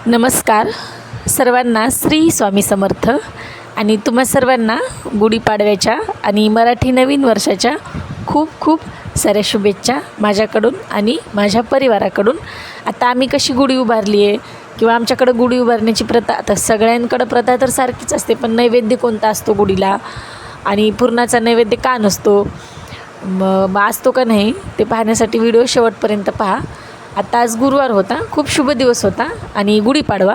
नमस्कार सर्वांना, श्री स्वामी समर्थ. आणि तुम्हा सर्वांना गुढीपाडव्याच्या आणि मराठी नवीन वर्षाच्या खूप खूप साऱ्या शुभेच्छा माझ्याकडून आणि माझ्या परिवाराकडून. आता आम्ही कशी गुढी उभारली आहे किंवा आमच्याकडं गुढी उभारण्याची प्रथा, आता सगळ्यांकडं प्रथा तर सारखीच असते, पण नैवेद्य कोणता असतो गुढीला आणि पुरणाचा नैवेद्य का नसतो, मग असतो का नाही ते पाहण्यासाठी व्हिडिओ शेवटपर्यंत पहा. आता आज गुरुवार होता, खूप शुभ दिवस होता आणि गुढीपाडवा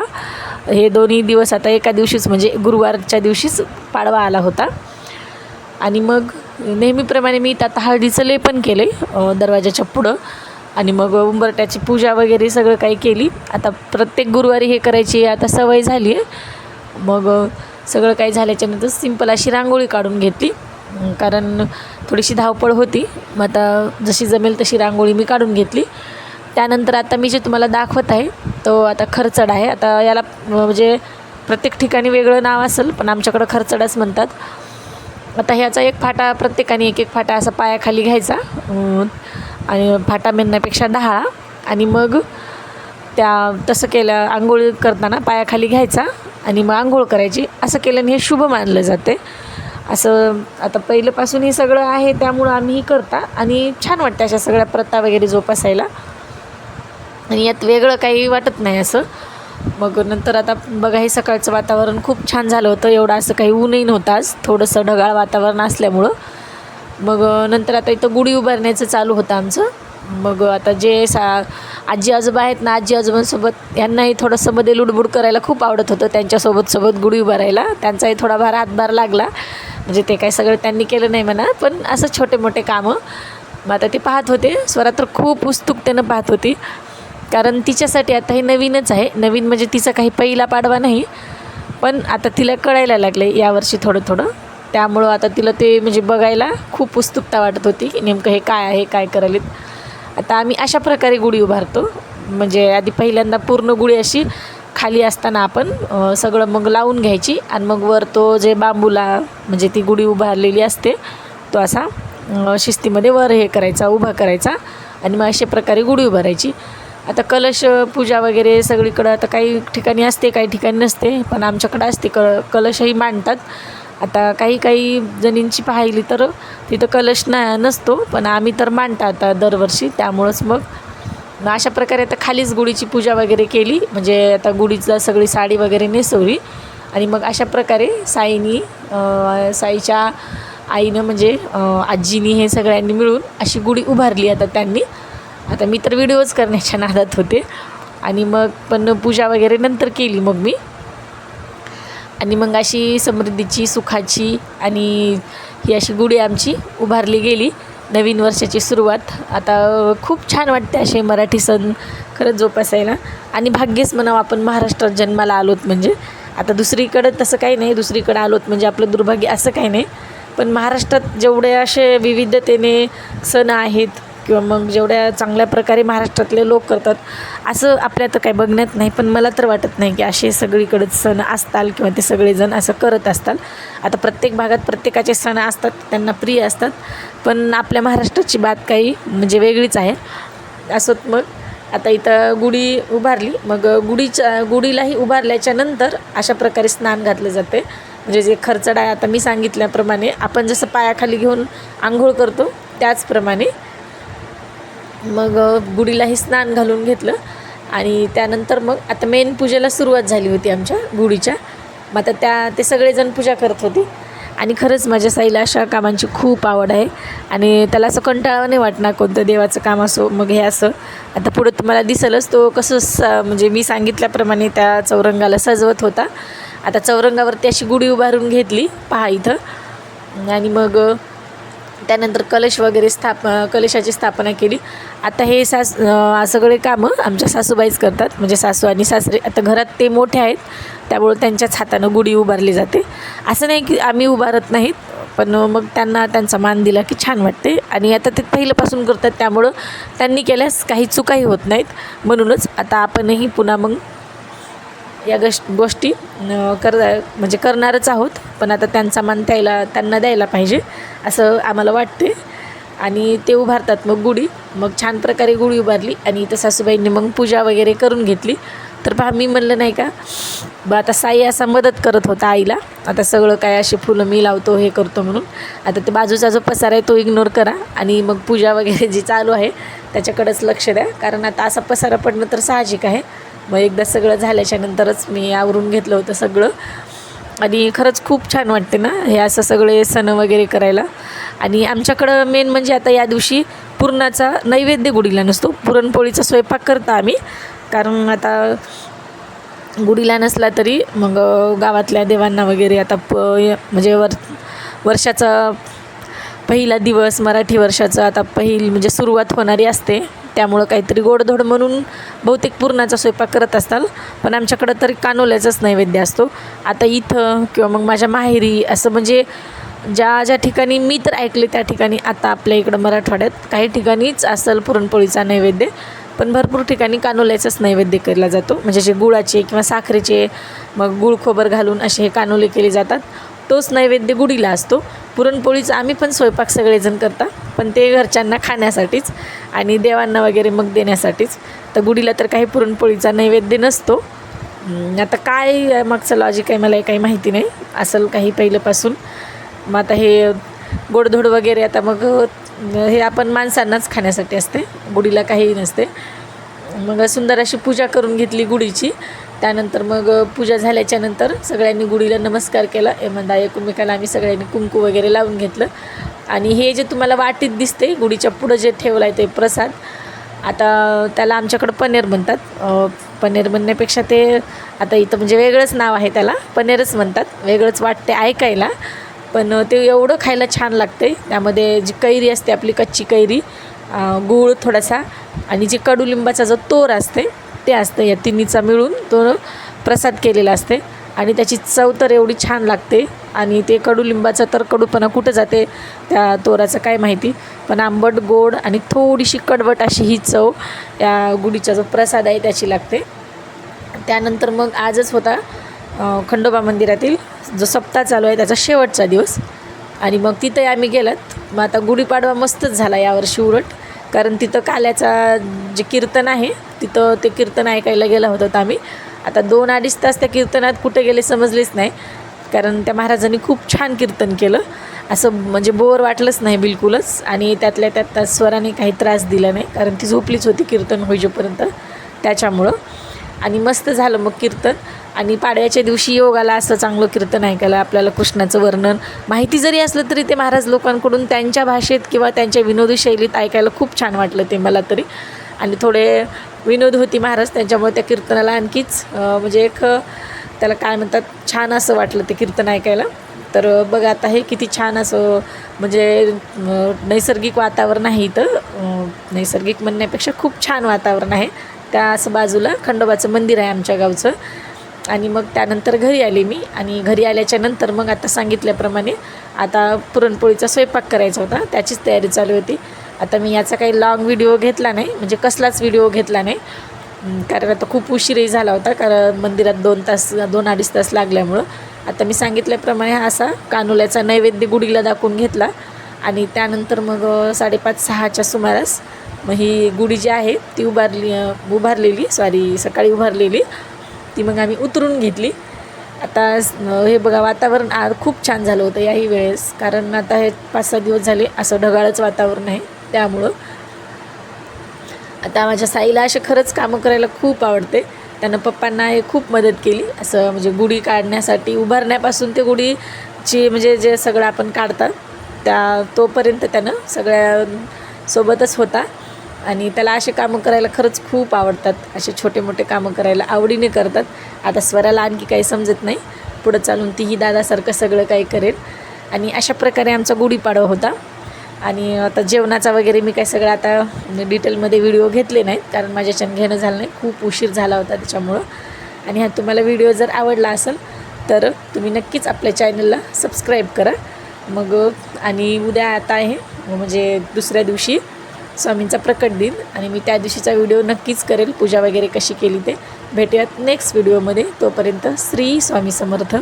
हे दोन्ही दिवस आता एका दिवशीच, म्हणजे गुरुवारच्या दिवशीच पाडवा आला होता. आणि मग नेहमीप्रमाणे मी आता हळदीचं लेपन केलं आहे दरवाजाच्या पुढं आणि मग उंबरट्याची पूजा वगैरे सगळं काही केली. आता प्रत्येक गुरुवारी हे करायची आता सवय झाली आहे. मग सगळं काही झाल्याच्यानंतर सिंपल अशी रांगोळी काढून घेतली, कारण थोडीशी धावपळ होती. मग आता जशी जमेल तशी रांगोळी मी काढून घेतली. त्यानंतर आता मी जे तुम्हाला दाखवत आहे तो आता खरचड आहे. आता याला म्हणजे प्रत्येक ठिकाणी वेगळं नाव असेल, पण आमच्याकडं खरचडच म्हणतात. आता ह्याचा एक फाटा, प्रत्येकाने एक एक फाटा असा पायाखाली घ्यायचा आणि फाटा मेनण्यापेक्षा डहाळा, आणि मग तसं केलं आंघोळ करताना पायाखाली घ्यायचा आणि मग आंघोळ करायची. असं केल्याने हे शुभ मानलं जाते. असं आता पहिल्यापासून हे सगळं आहे, त्यामुळं आम्ही करता आणि छान वाटतं अशा सगळ्या प्रथा वगैरे जोपासायला, आणि यात वेगळं काही वाटत नाही असं. मग नंतर आता बघा, हे सकाळचं वातावरण खूप छान झालं होतं, एवढं असं काही ऊनही नव्हतं आज, थोडंसं ढगाळ वातावरण असल्यामुळं. मग नंतर आता इथं गुढी उभारण्याचं चालू होतं आमचं. मग आता जे आजी आजोबा आहेत ना, आजी आजोबांसोबत यांनाही थोडंसं मध्ये लुडबुड करायला खूप आवडत होतं, त्यांच्यासोबत गुढी उभारायला. त्यांचाही थोडाफार हातभार लागला, म्हणजे ते काय सगळं त्यांनी केलं नाही म्हणा, पण असं छोटे मोठे कामं. मग आता ते पाहत होते, स्वरा तर खूप उत्सुकतेनं पाहत होती, कारण तिच्यासाठी आता हे नवीनच आहे. नवीन म्हणजे तिचा काही पहिला पाडवा नाही, पण आता तिला कळायला लागलं आहे यावर्षी थोडं थोडं. त्यामुळं आता तिला ते म्हणजे बघायला खूप उत्सुकता वाटत होती की नेमकं हे काय आहे, काय करायलेत. आता आम्ही अशा प्रकारे गुढी उभारतो, म्हणजे आधी पहिल्यांदा पूर्ण गुढी अशी खाली असताना आपण सगळं मग लावून घ्यायची, आणि मग वर तो जे बांबूला म्हणजे ती गुढी उभारलेली असते तो असा शिस्तीमध्ये वर हे करायचा, उभा करायचा, आणि मग अशा प्रकारे गुढी उभारायची. आता कलश पूजा वगैरे सगळीकडं आता काही ठिकाणी असते, काही ठिकाणी नसते, पण आमच्याकडं असते. कलशही मांडतात. आता काही जणींची पाहिली तर तिथं कलश नसतो, पण आम्ही तर मांडतात आता दरवर्षी. त्यामुळंच मग अशा प्रकारे आता खालीच गुढीची पूजा वगैरे केली, म्हणजे आता गुढीचा सगळी साडी वगैरे नेसवली, आणि मग अशा प्रकारे साईच्या आईनं म्हणजे आजीनी हे सगळ्यांनी मिळून अशी गुढी उभारली. आता मी तर व्हिडिओज करण्याच्या नादात होते, आणि मग पण पूजा वगैरे नंतर केली मग मी. आणि मग अशी समृद्धीची, सुखाची आणि ही अशी गुढी आमची उभारली गेली. नवीन वर्षाची सुरुवात आता खूप छान वाटते असे मराठी सण खरंच जोपासायला. आणि भाग्यच म्हणावं, आपण महाराष्ट्रात जन्माला आलोत म्हणजे. आता दुसरीकडं तसं काही नाही, दुसरीकडं आलोत म्हणजे आपलं दुर्भाग्य असं काही नाही, पण महाराष्ट्रात जेवढे असे विविधतेने सण आहेत किंवा मग जेवढ्या चांगल्या प्रकारे महाराष्ट्रातले लोक करतात, असं आपल्या तर काही बघण्यात नाही. पण मला तर वाटत नाही की असे सगळीकडेच सण असतात किंवा ते सगळेजण असं करत असतात. आता प्रत्येक भागात प्रत्येकाचे सण असतात, त्यांना प्रिय असतात, पण आपल्या महाराष्ट्राची बात काही म्हणजे वेगळीच आहे. असोत. मग आता इथं गुढी उभारली, मग गुढीलाही उभारल्याच्या नंतर अशा प्रकारे स्नान घातलं जाते, म्हणजे जे खरचड आहे आता मी सांगितल्याप्रमाणे आपण जसं पायाखाली घेऊन आंघोळ करतो त्याचप्रमाणे मग गुढीलाही स्नान घालून घेतलं. आणि त्यानंतर मग आता मेन पूजेला सुरुवात झाली होती आमच्या गुढीच्या. मग आता ते सगळेजण पूजा करत होते, आणि खरंच माझ्या साईला अशा कामांची खूप आवड आहे, आणि त्याला असं कंटाळा नाही वाटणार कोणतं देवाचं काम असो. मग हे असं आता पुढं तुम्हाला दिसेलच तो कसं म्हणजे मी सांगितल्याप्रमाणे त्या चौरंगाला सजवत होता. आता चौरंगावरती अशी गुढी उभारून घेतली पहा इथं, आणि मग त्यानंतर कलश वगैरे कलशाची स्थापना केली. आता हे सगळे कामं आमच्या सासूबाईच करतात, म्हणजे सासू आणि सासरे. आता घरात ते मोठे आहेत, त्यामुळं त्यांच्याच हातानं गुढी उभारली जाते. असं नाही की आम्ही उभारत नाहीत, पण मग त्यांना त्यांचा मान दिला की छान वाटते. आणि आता ते पहिल्यापासून करतात, त्यामुळं त्यांनी केल्यास काही चुकाही होत नाहीत. म्हणूनच आता आपणही पुन्हा मग या गोष्टी म्हणजे करणारच आहोत, पण आता त्यांचा मान त्यांना द्यायला पाहिजे असं आम्हाला वाटते. आणि ते उभारतात मग गुढी. मग छान प्रकारे गुढी उभारली, आणि इथं सासूबाईंनी मग पूजा वगैरे करून घेतली. तर पहा मी म्हणलं नाही का बा आता साई असा मदत करत होता आईला, आता सगळं काय असे फुलं मी लावतो हे करतो म्हणून. आता ते बाजूचा जो पसारा आहे तो इग्नोर करा आणि मग पूजा वगैरे जी चालू आहे त्याच्याकडेच लक्ष द्या, कारण आता असा पसारा पडणं तर साहजिक आहे. मग एकदा सगळं झाल्याच्या नंतरच मी आवरून घेतलं होतं सगळं. आणि खरंच खूप छान वाटते ना हे असं सगळे सण वगैरे करायला. आणि आमच्याकडं मेन म्हणजे आता या दिवशी पुरणाचा नैवेद्य गुढीला नसतो, पुरणपोळीचा स्वयंपाक करता आम्ही. कारण आता गुढीला नसला तरी मग गावातल्या देवांना वगैरे आता म्हणजे वर्षाचा पहिला दिवस मराठी वर्षाचा आता म्हणजे सुरुवात होणारी असते, त्यामुळं काहीतरी गोडधोड म्हणून बहुतेक पुरणाचा स्वयंपाक करत असताल. पण आमच्याकडं तरी कानोल्याचाच नैवेद्य असतो. आता इथं किंवा मग माझ्या माहेरी असं म्हणजे ज्या ठिकाणी मी तर ऐकले त्या ठिकाणी आता आपल्या इकडं मराठवाड्यात काही ठिकाणीच असेल पुरणपोळीचा नैवेद्य, पण भरपूर ठिकाणी कानोल्याचाच नैवेद्य केला जातो. म्हणजे जे गुळाचे किंवा साखरेचे मग गुळ खोबर घालून असे हे कानोले केले जातात, तोच नैवेद्य गुढीला असतो. पुरणपोळीचा आम्ही पण स्वयंपाक सगळेजण करता, पण ते घरच्यांना खाण्यासाठीच आणि देवांना वगैरे मग देण्यासाठीच. तर गुढीला तर काही पुरणपोळीचा नैवेद्य नसतो. आता काय मागचं लॉजिक आहे मला काही माहिती नाही, असेल काही पहिल्यापासून. मग आता हे गोडधोड वगैरे आता मग हे आपण माणसांनाच खाण्यासाठी असते, गुढीला काहीही नसते. मग सुंदर अशी पूजा करून घेतली गुढीची. त्यानंतर मग पूजा झाल्याच्या नंतर सगळ्यांनी गुढीला नमस्कार केला, एखादा एकमेकाला आम्ही सगळ्यांनी कुंकू वगैरे लावून घेतलं. आणि हे जे तुम्हाला वाटीत दिसते गुढीच्या पुढं जे ठेवलं आहे ते प्रसाद, आता त्याला आमच्याकडं पनीर म्हणतात. पनीर म्हणण्यापेक्षा ते आता इथं म्हणजे वेगळंच नाव आहे त्याला, पनीरच म्हणतात. वेगळंच वाटते ऐकायला, पण ते एवढं खायला छान लागते. त्यामध्ये जी कैरी असते आपली कच्ची कैरी, गूळ थोडासा आणि जी कडुलिंबाचा जो तोर असते ते असतं, या तिन्हीचा मिळून तो प्रसाद केलेला असते. आणि त्याची चव तर एवढी छान लागते. आणि ते कडुलिंबाचा तर कडूपणा कुठं जाते त्या तोराचं काय माहिती, पण आंबट गोड आणि थोडीशी कडवट अशी ही चव या गुढीचा जो प्रसाद आहे त्याची लागते. त्यानंतर मग आजच होता खंडोबा मंदिरातील जो सप्ताह चालू आहे त्याचा शेवटचा दिवस, आणि मग तिथं आम्ही गेलात. मग आता गुढीपाडवा मस्तच झाला यावर्षी उलट, कारण तिथं काल्याचा जे कीर्तन आहे तिथं ते कीर्तन ऐकायला गेला होतं आम्ही. आता 2-2.5 तास त्या कीर्तनात कुठे गेले समजलेच नाही, कारण त्या महाराजांनी खूप छान कीर्तन केलं. असं म्हणजे बोर वाटलंच नाही बिलकुलच. आणि त्यातल्या त्यात स्वराने काही त्रास दिला नाही, कारण ती झोपलीच होती कीर्तन होईपर्यंत त्याच्यामुळं. आणि मस्त झालं मग कीर्तन. आणि पाडव्याच्या दिवशी योगाला असं चांगलं कीर्तन ऐकायला आपल्याला कृष्णाचं वर्णन माहिती जरी असलं तरी ते महाराज लोकांकडून त्यांच्या भाषेत किंवा त्यांच्या विनोदी शैलीत ऐकायला खूप छान वाटलं ते मला तरी. आणि थोडे विनोद होती महाराज, त्यांच्यामुळे त्या कीर्तनाला आणखीच म्हणजे एक त्याला काय म्हणतात छान असं वाटलं ते कीर्तन ऐकायला. तर बघा आता हे किती छान असं म्हणजे नैसर्गिक वातावरण आहे इथं. नैसर्गिक म्हणण्यापेक्षा खूप छान वातावरण आहे. त्या असं बाजूला खंडोबाचं मंदिर आहे आमच्या गावचं. आणि मग त्यानंतर घरी आले मी, आणि घरी आल्याच्या नंतर मग आता सांगितल्याप्रमाणे आता पुरणपोळीचा स्वयंपाक करायचा होता, त्याचीच तयारी चालू होती. आता मी याचा काही लाँग व्हिडिओ घेतला नाही, म्हणजे कसलाच व्हिडिओ घेतला नाही, कारण आता खूप उशीरही झाला होता, कारण मंदिरात 2-2.5 तास लागल्यामुळं. आता मी सांगितल्याप्रमाणे हा असा कानोल्याचा नैवेद्य गुढीला दाखवून घेतला. आणि त्यानंतर मग 5:30-6च्या सुमारास मग ही गुढी जी आहे ती सकाळी उभारलेली ती मग आम्ही उतरून घेतली. आता हे बघा वातावरण खूप छान झालं होतं याही वेळेस, कारण आता हे 5-6 दिवस झाले असं ढगाळच वातावरण आहे. त्यामुळं आता माझ्या साईला असे खरंच कामं करायला खूप आवडते. त्यानं पप्पांना हे खूप मदत केली, असं म्हणजे गुढी काढण्यासाठी उभारण्यापासून ते गुढीची म्हणजे जे सगळं आपण काढतात तोपर्यंत त्यानं सगळ्यांसोबतच होता. आणि त्याला असे कामं करायला खरंच खूप आवडतात, असे छोटे मोठे कामं करायला आवडीने करतात. आता स्वराला आणखी काही समजत नाही, पुढं चालून तीही दादासारखं सगळं काही करेल. आणि अशा प्रकारे आमचा गुढीपाडवा होता. आणि आता जेवणाचा वगैरे मी काही सगळं आता डिटेलमध्ये व्हिडिओ घेतले नाहीत, कारण माझ्याच्यानं घेणं झालं नाही, खूप उशीर झाला होता त्याच्यामुळं. आणि हा तुम्हाला व्हिडिओ जर आवडला असेल तर तुम्ही नक्कीच आपल्या चॅनलला सबस्क्राईब करा. मग आणि उद्या आता आहे म्हणजे दुसऱ्या दिवशी स्वामींचा प्रकट दिन, आणि मी त्या दिवशीचा व्हिडिओ नक्कीच करेल, पूजा वगैरे कशी केली ते. भेटूयात नेक्स्ट व्हिडिओमध्ये. तोपर्यंत श्री स्वामी समर्थ.